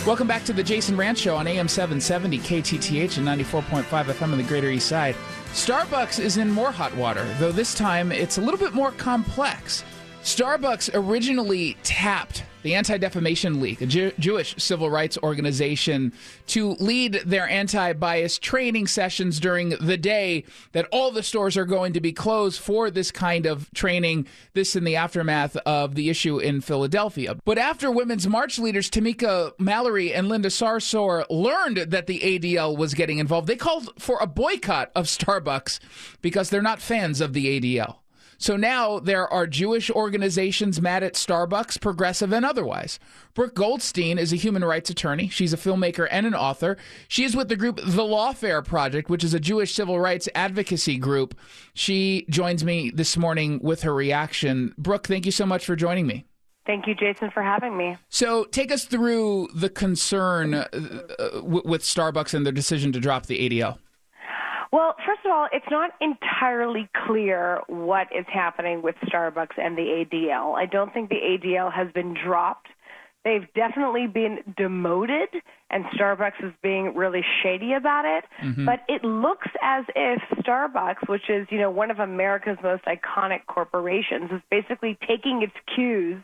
Welcome back to the Jason Rantz Show on AM 770 KTTH and 94.5 FM on the Greater East Side. Starbucks is in more hot water, though this time it's a little bit more complex. Starbucks originally tapped the Anti-Defamation League, a Jewish civil rights organization, to lead their anti-bias training sessions during the day that all the stores are going to be closed for this kind of training, this in the aftermath of the issue in Philadelphia. But after Women's March leaders Tamika Mallory and Linda Sarsour learned that the ADL was getting involved, they called for a boycott of Starbucks because they're not fans of the ADL. So now there are Jewish organizations mad at Starbucks, progressive and otherwise. Brooke Goldstein is a human rights attorney. She's a filmmaker and an author. She is with the group The Lawfare Project, which is a Jewish civil rights advocacy group. She joins me this morning with her reaction. Brooke, thank you so much for joining me. Thank you, Jason, for having me. So take us through the concern with Starbucks and their decision to drop the ADL. Well, first of all, it's not entirely clear what is happening with Starbucks and the ADL. I don't think the ADL has been dropped. They've definitely been demoted, and Starbucks is being really shady about it. Mm-hmm. But it looks as if Starbucks, which is, one of America's most iconic corporations, is basically taking its cues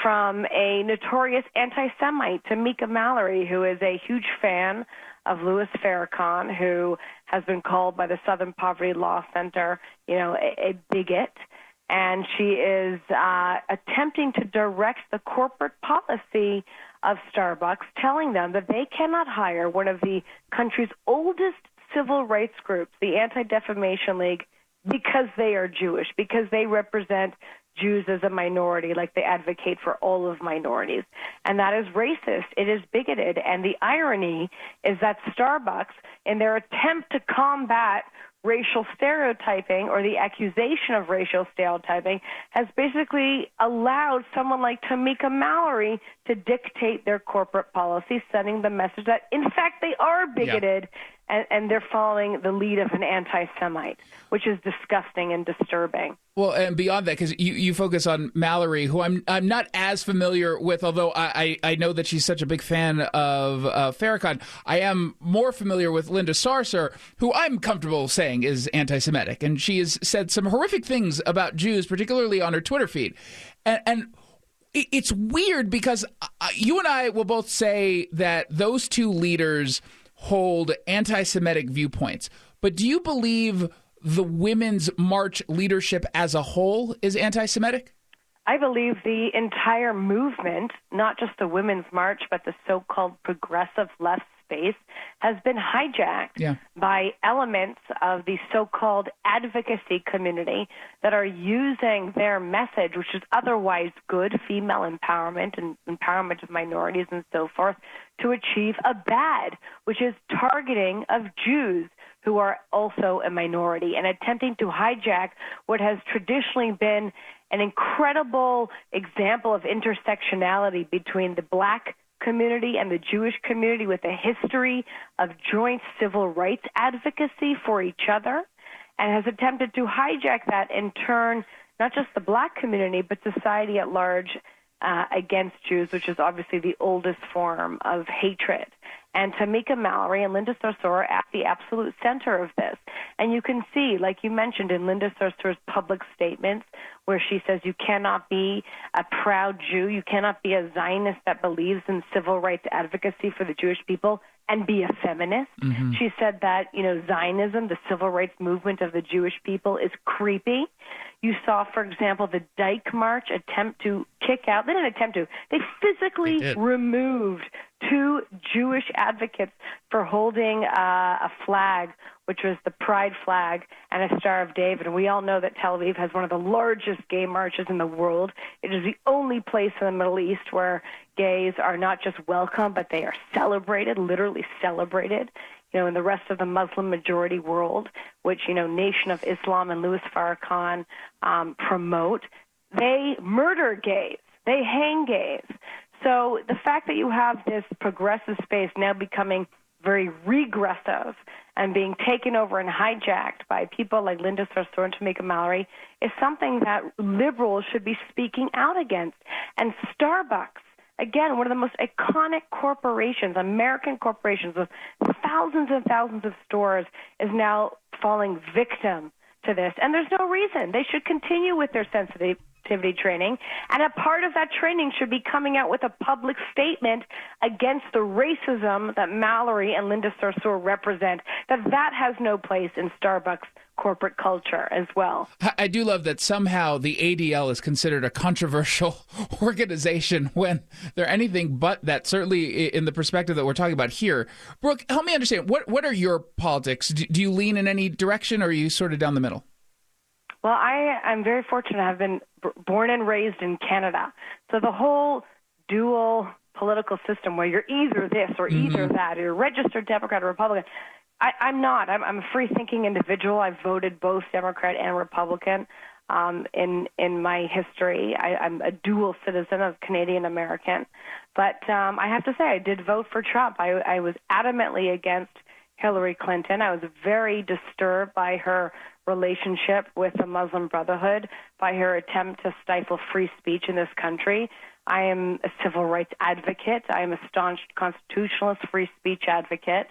from a notorious anti-Semite, Tamika Mallory, who is a huge fan of Louis Farrakhan, who has been called by the Southern Poverty Law Center, a bigot. And she is attempting to direct the corporate policy of Starbucks, telling them that they cannot hire one of the country's oldest civil rights groups, the Anti-Defamation League, because they are Jewish, because they represent Jews as a minority, like they advocate for all of minorities. And that is racist. It is bigoted. And the irony is that Starbucks, in their attempt to combat racial stereotyping or the accusation of racial stereotyping, has basically allowed someone like Tamika Mallory to dictate their corporate policy, sending the message that, in fact, they are bigoted. Yeah. And they're following the lead of an anti-Semite, which is disgusting and disturbing. Well, and beyond that, because you focus on Mallory, who I'm not as familiar with, although I know that she's such a big fan of Farrakhan. I am more familiar with Linda Sarsour, who I'm comfortable saying is anti-Semitic. And she has said some horrific things about Jews, particularly on her Twitter feed. And it's weird because you and I will both say that those two leaders hold anti-Semitic viewpoints. But do you believe the Women's March leadership as a whole is anti-Semitic? I believe the entire movement, not just the Women's March, but the so-called progressive left space, has been hijacked by elements of the so-called advocacy community that are using their message, which is otherwise good, female empowerment and empowerment of minorities and so forth, to achieve a bad, which is targeting of Jews who are also a minority and attempting to hijack what has traditionally been an incredible example of intersectionality between the black community and the Jewish community, with a history of joint civil rights advocacy for each other, and has attempted to hijack that and turn not just the black community but society at large against Jews, which is obviously the oldest form of hatred. And Tamika Mallory and Linda Sarsour are at the absolute center of this. And you can see, like you mentioned in Linda Sarsour's public statements, where she says you cannot be a proud Jew, you cannot be a Zionist that believes in civil rights advocacy for the Jewish people and be a feminist. Mm-hmm. She said that, Zionism, the civil rights movement of the Jewish people, is creepy. You saw, for example, the Dyke March attempt to kick out. They didn't attempt to. They physically removed two Jewish advocates for holding a flag, which was the Pride flag and a Star of David. And we all know that Tel Aviv has one of the largest gay marches in the world. It is the only place in the Middle East where gays are not just welcome, but they are celebrated, literally celebrated. In the rest of the Muslim majority world, which, Nation of Islam and Louis Farrakhan promote, they murder gays. They hang gays. So the fact that you have this progressive space now becoming very regressive and being taken over and hijacked by people like Linda Sarsour and Tamika Mallory is something that liberals should be speaking out against. And Starbucks, again, one of the most iconic corporations, American corporations with thousands and thousands of stores, is now falling victim to this. And there's no reason. They should continue with their sensitivity training, and a part of that training should be coming out with a public statement against the racism that Mallory and Linda Sarsour represent, that has no place in Starbucks corporate culture as well. I do love that somehow the ADL is considered a controversial organization when they're anything but that, certainly in the perspective that we're talking about here. Brooke, help me understand, what are your politics? Do you lean in any direction, or are you sort of down the middle? Well, I'm very fortunate. I've been born and raised in Canada. So the whole dual political system where you're either this or either that, you're a registered Democrat or Republican, I'm not. I'm a free-thinking individual. I've voted both Democrat and Republican in my history. I'm a dual citizen of Canadian-American. But I have to say, I did vote for Trump. I was adamantly against Hillary Clinton. I was very disturbed by her relationship with the Muslim Brotherhood, by her attempt to stifle free speech in this country. I am a civil rights advocate. I am a staunch constitutionalist, free speech advocate.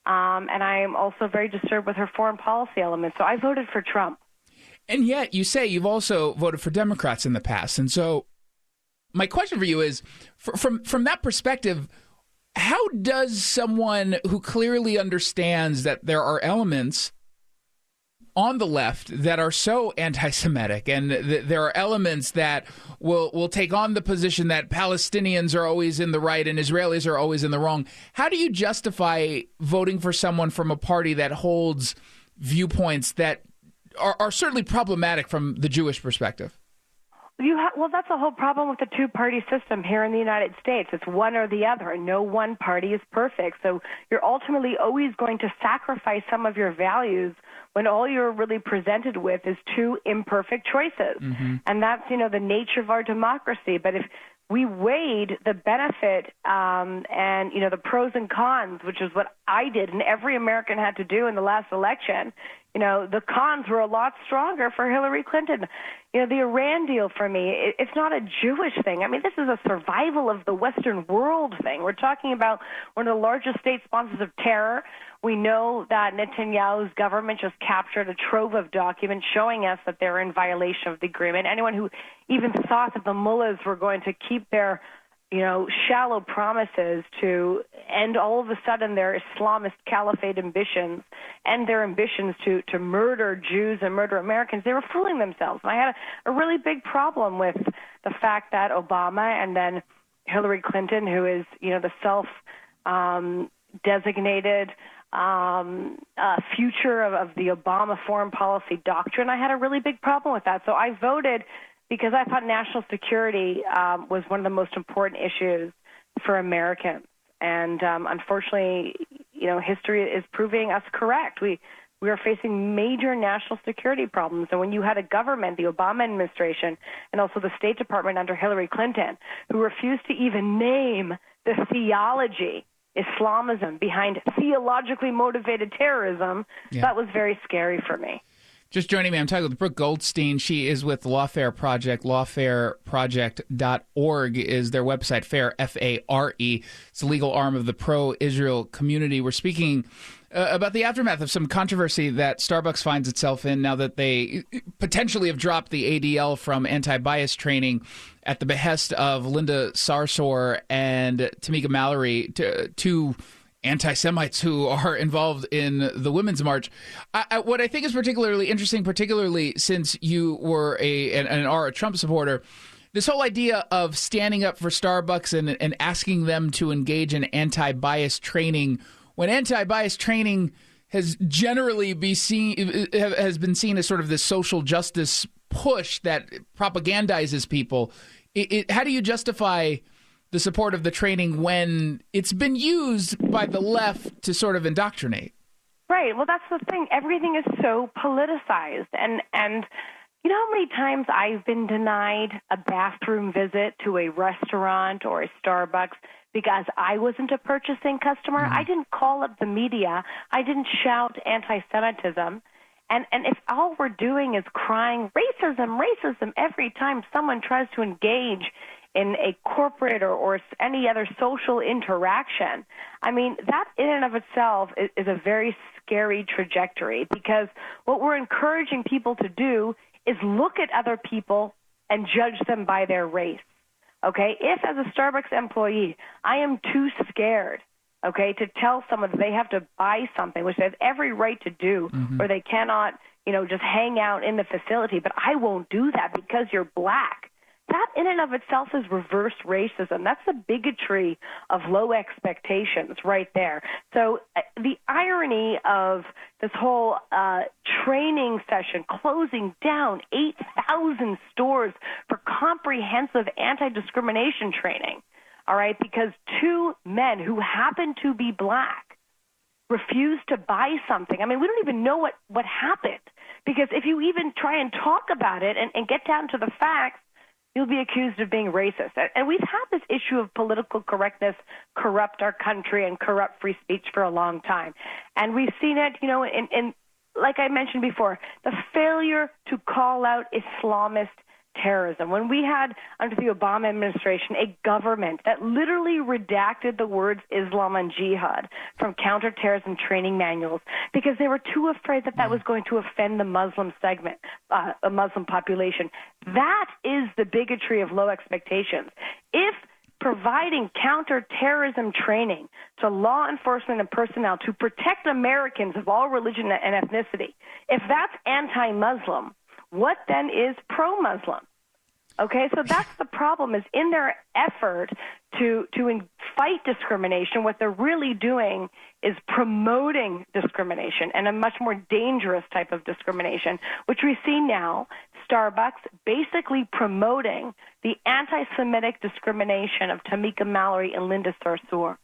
And I am also very disturbed with her foreign policy elements. So I voted for Trump. And yet you say you've also voted for Democrats in the past. And so my question for you is, from that perspective, how does someone who clearly understands that there are elements on the left that are so anti-Semitic, and there are elements that will take on the position that Palestinians are always in the right and Israelis are always in the wrong, how do you justify voting for someone from a party that holds viewpoints that are certainly problematic from the Jewish perspective? Well, that's the whole problem with the two-party system here in the United States. It's one or the other, and no one party is perfect. So you're ultimately always going to sacrifice some of your values when all you're really presented with is two imperfect choices. And that's, the nature of our democracy. But if we weighed the benefit and, the pros and cons, which is what I did and every American had to do in the last election, the cons were a lot stronger for Hillary Clinton. The Iran deal for me, it's not a Jewish thing. I mean, this is a survival of the Western world thing. We're talking about one of the largest state sponsors of terror. We know that Netanyahu's government just captured a trove of documents showing us that they're in violation of the agreement. Anyone who even thought that the mullahs were going to keep their shallow promises to end all of a sudden their Islamist caliphate ambitions and their ambitions to murder Jews and murder Americans, they were fooling themselves. And I had a really big problem with the fact that Obama and then Hillary Clinton, who is, the self-designated future of the Obama foreign policy doctrine, I had a really big problem with that. So I voted because I thought national security was one of the most important issues for Americans. And unfortunately, history is proving us correct. We are facing major national security problems. And when you had a government, the Obama administration, and also the State Department under Hillary Clinton, who refused to even name the theology, Islamism, behind theologically motivated terrorism, that was very scary for me. Just joining me, I'm talking with Brooke Goldstein. She is with the Lawfare Project. Lawfareproject.org is their website, FARE, F-A-R-E. It's the legal arm of the pro-Israel community. We're speaking about the aftermath of some controversy that Starbucks finds itself in now that they potentially have dropped the ADL from anti-bias training at the behest of Linda Sarsour and Tamika Mallory, two anti-Semites who are involved in the Women's March. What I think is particularly interesting, particularly since you were and are a Trump supporter, this whole idea of standing up for Starbucks and asking them to engage in anti-bias training, when anti-bias training has generally been seen as sort of this social justice push that propagandizes people. How do you justify the support of the training when it's been used by the left to sort of indoctrinate? Right. Well, that's the thing. Everything is so politicized. And you know how many times I've been denied a bathroom visit to a restaurant or a Starbucks because I wasn't a purchasing customer? I didn't call up the media. I didn't shout anti-Semitism. And if all we're doing is crying racism, racism every time someone tries to engage in a corporate or any other social interaction, I mean, that in and of itself is a very scary trajectory, because what we're encouraging people to do is look at other people and judge them by their race. Okay? If as a Starbucks employee, I am too scared, okay, to tell someone that they have to buy something, which they have every right to do, or they cannot, just hang out in the facility, but I won't do that because you're black. That in and of itself is reverse racism. That's the bigotry of low expectations right there. So the irony of this whole training session, closing down 8,000 stores for comprehensive anti-discrimination training, all right, because two men who happen to be black refused to buy something. I mean, we don't even know what happened, because if you even try and talk about it and get down to the facts, you'll be accused of being racist. And we've had this issue of political correctness corrupt our country and corrupt free speech for a long time. And we've seen it, in like I mentioned before, the failure to call out Islamist terrorism. When we had, under the Obama administration, a government that literally redacted the words Islam and jihad from counterterrorism training manuals because they were too afraid that was going to offend the Muslim segment, a Muslim population. That is the bigotry of low expectations. If providing counterterrorism training to law enforcement and personnel to protect Americans of all religion and ethnicity, if that's anti-Muslim, what then is pro-Muslim? Okay, so that's the problem, is in their effort to fight discrimination, what they're really doing is promoting discrimination, and a much more dangerous type of discrimination, which we see now, Starbucks basically promoting the anti-Semitic discrimination of Tamika Mallory and Linda Sarsour.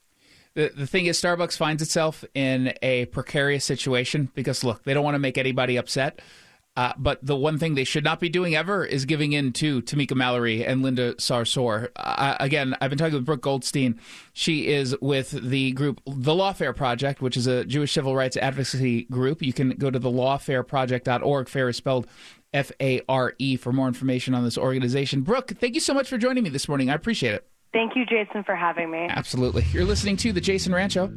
The thing is, Starbucks finds itself in a precarious situation because, look, they don't want to make anybody upset. But the one thing they should not be doing ever is giving in to Tamika Mallory and Linda Sarsour. Again, I've been talking with Brooke Goldstein. She is with the group The Lawfare Project, which is a Jewish civil rights advocacy group. You can go to the lawfareproject.org. Fair is spelled F-A-R-E for more information on this organization. Brooke, thank you so much for joining me this morning. I appreciate it. Thank you, Jason, for having me. Absolutely. You're listening to The Jason Rantz Show.